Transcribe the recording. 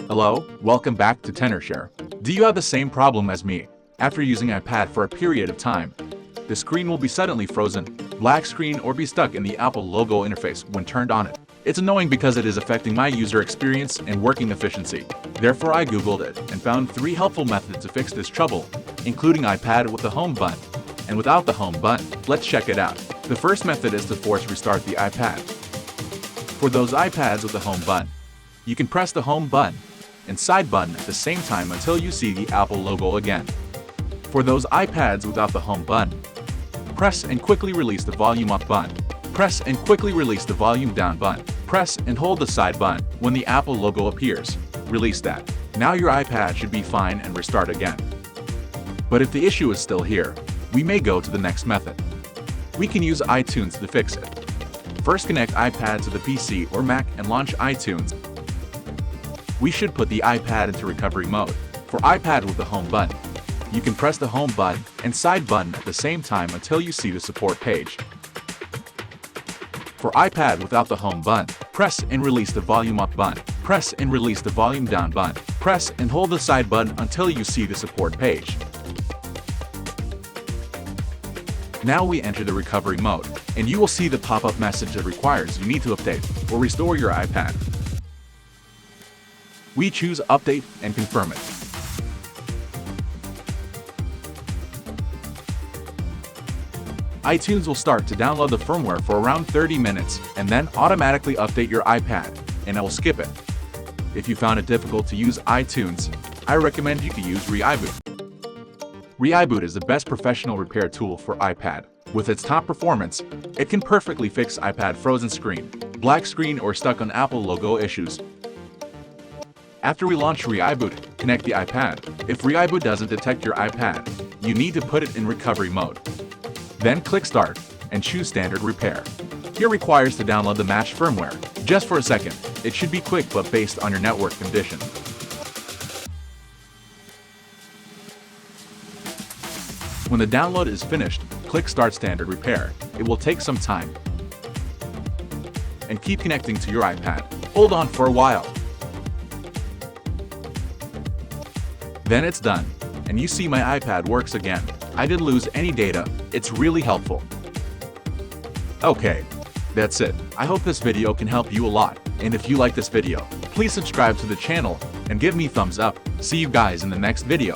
Hello, welcome back to TennorShare. Do you have the same problem as me? After using iPad for a period of time, the screen will be suddenly frozen, black screen, or be stuck in the Apple logo interface when turned on it. It's annoying because it is affecting my user experience and working efficiency. Therefore, I googled it and found 3 helpful methods to fix this trouble, including iPad with the home button and without the home button. Let's check it out. The first method is to force restart the iPad. For those iPads with the home button, you can press the home button and side button at the same time until you see the Apple logo again. For those iPads without the home button, press and quickly release the volume up button. Press and quickly release the volume down button. Press and hold the side button when the Apple logo appears. Release that. Now your iPad should be fine and restart again. But if the issue is still here, we may go to the next method. We can use iTunes to fix it. First, connect iPad to the PC or Mac and launch iTunes. We should put the iPad into recovery mode. For iPad with the home button, you can press the home button and side button at the same time until you see the support page. For iPad without the home button, press and release the volume up button. Press and release the volume down button. Press and hold the side button until you see the support page. Now we enter the recovery mode, and you will see the pop-up message that requires you need to update or restore your iPad. We choose Update and confirm it. iTunes will start to download the firmware for around 30 minutes and then automatically update your iPad, and I will skip it. If you found it difficult to use iTunes, I recommend you could use ReiBoot. ReiBoot is the best professional repair tool for iPad. With its top performance, it can perfectly fix iPad frozen screen, black screen, or stuck on Apple logo issues. After we launch ReiBoot, connect the iPad. If ReiBoot doesn't detect your iPad, you need to put it in recovery mode. Then click Start and choose Standard Repair. Here requires to download the matched firmware. Just for a second, it should be quick but based on your network condition. When the download is finished, click Start Standard Repair. It will take some time. And keep connecting to your iPad. Hold on for a while. Then it's done, and you see my iPad works again. I didn't lose any data. It's really helpful. Okay, that's it. I hope this video can help you a lot, and if you like this video, please subscribe to the channel and give me thumbs up. See you guys in the next video.